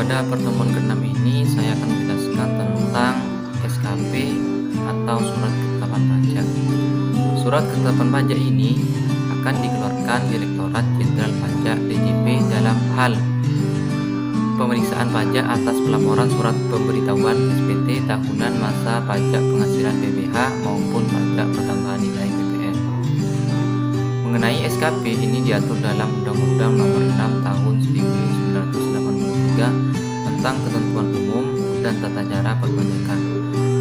Pada pertemuan ke-6 ini saya akan menjelaskan tentang SKP atau Surat Ketetapan Pajak. Surat Ketetapan Pajak ini akan dikeluarkan Direktorat Jenderal Pajak (DJP) dalam hal pemeriksaan pajak atas pelaporan surat pemberitahuan SPT tahunan, masa pajak penghasilan PBH maupun pajak pertambahan nilai PPN. Mengenai SKP ini diatur dalam Undang-Undang Nomor 6 Tahun 1983 tentang Ketentuan Umum dan Tata Cara Perpajakan.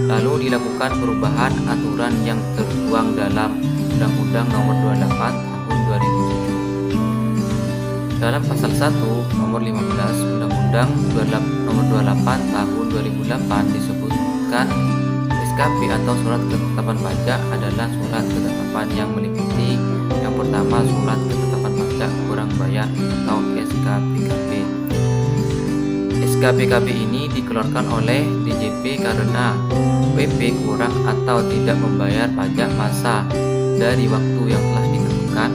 Lalu dilakukan perubahan aturan yang tertuang dalam Undang-Undang Nomor 28 Tahun 2007. Dalam pasal 1 nomor 15 Undang-Undang Nomor 28 Tahun 2008 disebutkan SKP atau Surat Ketetapan Pajak adalah surat ketetapan yang meliputi yang pertama Surat Ketetapan Pajak Kurang Bayar atau SKPKB. SKPKB ini dikeluarkan oleh DJP karena WP kurang atau tidak membayar pajak masa dari waktu yang telah ditentukan.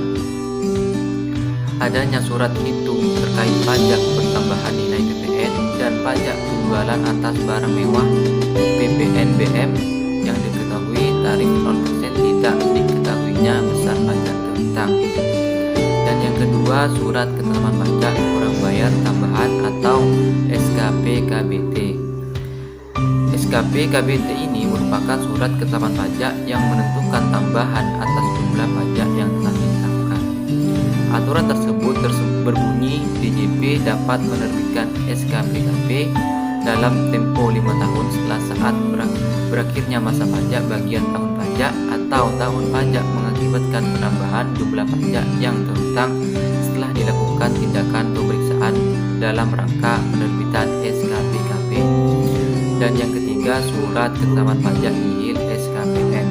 Adanya surat hitung terkait pajak pertambahan nilai PPN dan pajak penjualan atas barang mewah PPNBM yang diketahui tarif 0% tidak diketahuinya besar pajak terhutang. Dan yang kedua, surat ketetapan pajak kurang bayar tambahan atau SKPKBT. SKPKBT ini merupakan surat ketetapan pajak yang menentukan tambahan atas jumlah pajak yang telah ditetapkan. Aturan tersebut berbunyi DJP dapat menerbitkan SKPKB dalam tempo 5 tahun setelah saat berakhirnya masa pajak bagian tahun pajak atau tahun pajak mengakibatkan penambahan jumlah pajak yang terhutang setelah dilakukan tindakan pemeriksaan dalam rangka penerbitan SKPKB. Dan yang ketiga, surat ketetapan pajak nihil SKPN.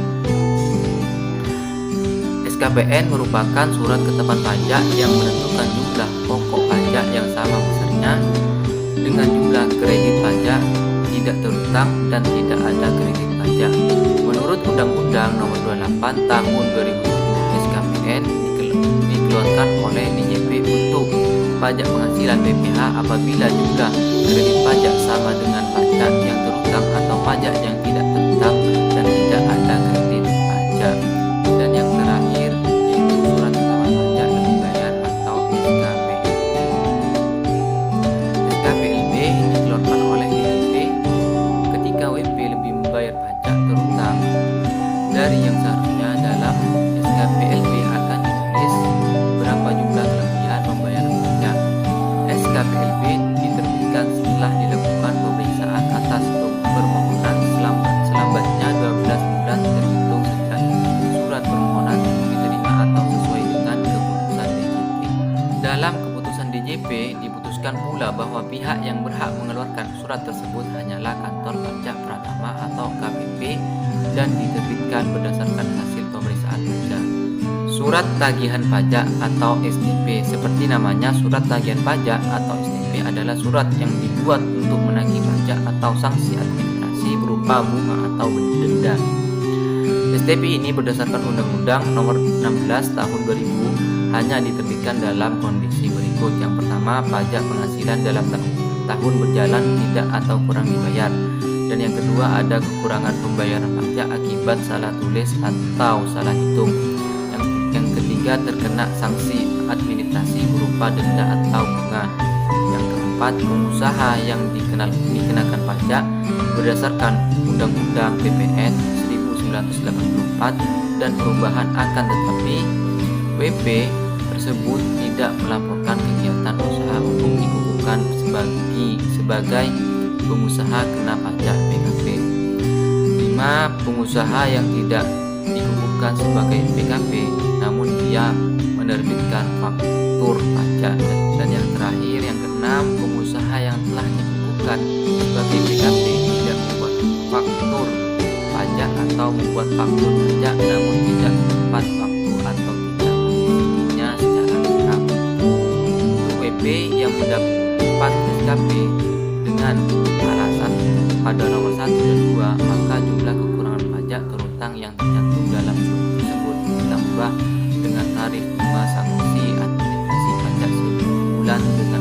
SKPN merupakan surat ketetapan pajak yang menentukan jumlah pokok pajak yang sama besarnya dengan jumlah kredit pajak tidak terhutang dan tidak ada kredit pajak. Menurut Undang-Undang Nomor 28 Tahun 2007, SKPN dikeluarkan oleh DJP untuk pajak penghasilan PPH apabila jumlah kredit pajak sama dengan pajak yang terhutang atau pajak yang tidak terhutang dan tidak ada kredit pajak. Dan yang terakhir yaitu surat ketetapan pajak lebih bayar atau SKPLB. SKPLB dikeluarkan oleh DJP ketika WP lebih membayar pajak terhutang dari yang seharusnya. Dalam SKPLB akan ditulis berapa jumlah kelebihan pembayaran pajak. SKPLB diterbitkan setelah dilakukan pemeriksaan atas permohonan selambatnya 12 bulan terhitung sejak surat permohonan diterima atau sesuai dengan keputusan DJP. Dalam keputusan DJP diputuskan pula bahwa pihak yang berhak mengeluarkan surat tersebut hanyalah Kantor Pajak Pratama atau KPP dan diterbitkan berdasarkan hasil pemeriksaan pajak. Surat Tagihan Pajak atau STP. Seperti namanya, surat tagihan pajak atau STP adalah surat yang dibuat untuk menagih pajak atau sanksi administrasi berupa bunga atau denda. STP ini berdasarkan Undang-Undang Nomor 16 Tahun 2000 hanya diterbitkan dalam kondisi berikut. Yang pertama, pajak penghasilan dalam tahun berjalan tidak atau kurang dibayar. Dan yang kedua, ada kekurangan pembayaran pajak akibat salah tulis atau salah hitung. Yang ketiga, terkena sanksi administrasi berupa denda atau bunga. Yang keempat, pengusaha yang dikenakan pajak berdasarkan Undang-Undang PPN 1984 dan perubahan akan tetapi WP tersebut tidak melaporkan kegiatan usaha untuk dikukuhkan sebagai pengusaha kena pajak PKP. 5. Pengusaha yang tidak dikukuhkan sebagai PKP namun dia menerbitkan faktur pajak. Dan yang terakhir, yang keenam, pengusaha yang telah dikukuhkan sebagai PKP tidak membuat faktur pajak atau membuat faktur pajak namun tidak tepat waktu atau tidak mengisinya secara lengkap. Untuk WP yang mendapat SKP dengan alasan pada nomor 1 dan 2, maka jumlah kekurangan pajak terhutang yang tercantum dalam surat tersebut ditambah dengan tarif bunga sanksi administrasi pajak sebulan dengan